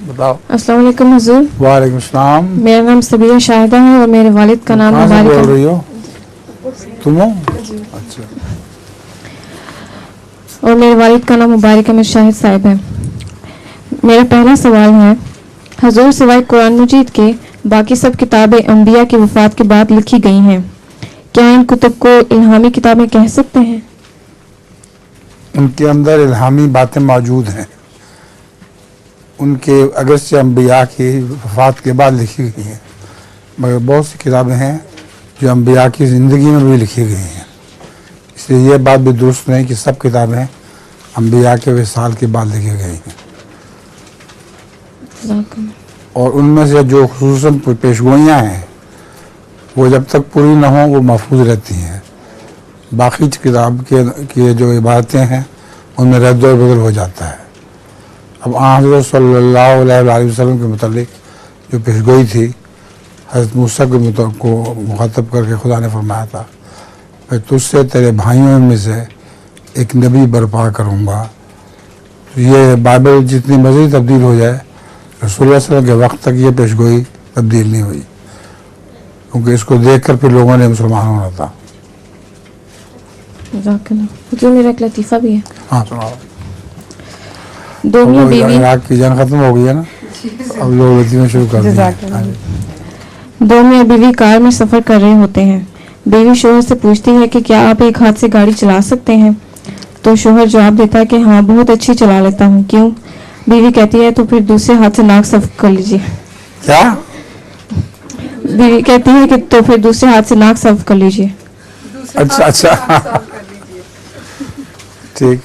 بتاؤ. السلام علیکم حضور. وعلیکم السلام. میرا نام صبیہ شاہدہ ہے اور میرے والد کا نام کہاں سے مبارک بول ہے. رہی ہو تم ہو؟ اچھا. اور میرے والد کا نام مبارک احمد شاہد صاحب ہے. میرا پہلا سوال ہے حضور سوائے قرآن مجید کے باقی سب کتابیں انبیاء کی وفات کے بعد لکھی گئی ہیں، کیا ان کتب کو الہامی کتابیں کہہ سکتے ہیں؟ ان کے اندر الہامی باتیں موجود ہیں، ان کے اگرچہ انبیاء کی وفات کے بعد لکھی گئی ہیں، مگر بہت سی کتابیں ہیں جو انبیاء کی زندگی میں بھی لکھی گئی ہیں. اس لیے یہ بات بھی درست نہیں کہ سب کتابیں انبیاء کے وصال کے بعد لکھی گئی ہیں. اور ان میں سے جو خصوصاً پیشگوئیاں ہیں وہ جب تک پوری نہ ہوں وہ محفوظ رہتی ہیں. باقی کتاب کی جو عبارتیں ہیں ان میں رد و بدل ہو جاتا ہے. اب حضرت صلی اللہ علیہ وسلم کے متعلق جو پیشگوئی تھی حضرت موسیٰ کو مخاطب کر کے خدا نے فرمایا تھا میں تجھ سے تیرے بھائیوں میں سے ایک نبی برپا کروں گا. یہ بائبل جتنی مرضی تبدیل ہو جائے رسول اللہ صلی اللہ علیہ وسلم کے وقت تک یہ پیشگوئی تبدیل نہیں ہوئی، کیونکہ اس کو دیکھ کر پھر لوگوں نے مسلمان ہونا تھا. جو میرا ایک لطیفہ بھی ہے. ہاں سناؤ. دو میاں بیوی عراق کی جنگ ختم ہو گئی ہے نا، اب لوگ لطیفے شروع کر دیں. دو میاں بیوی کار میں سفر کر رہے ہوتے ہیں. بیوی شوہر سے پوچھتی ہے کہ کیا آپ ایک ہاتھ سے گاڑی چلا سکتے ہیں؟ تو شوہر جواب دیتا ہے کہ ہاں بہت اچھی چلا لیتا ہوں. کیوں؟ بیوی کہتی ہے تو پھر دوسرے ہاتھ سے ناک صاف کر لیجیے. کیا؟ بیوی کہتی ہے کہ تو پھر دوسرے ہاتھ سے ناک صاف کر لیجیے. اچھا ٹھیک.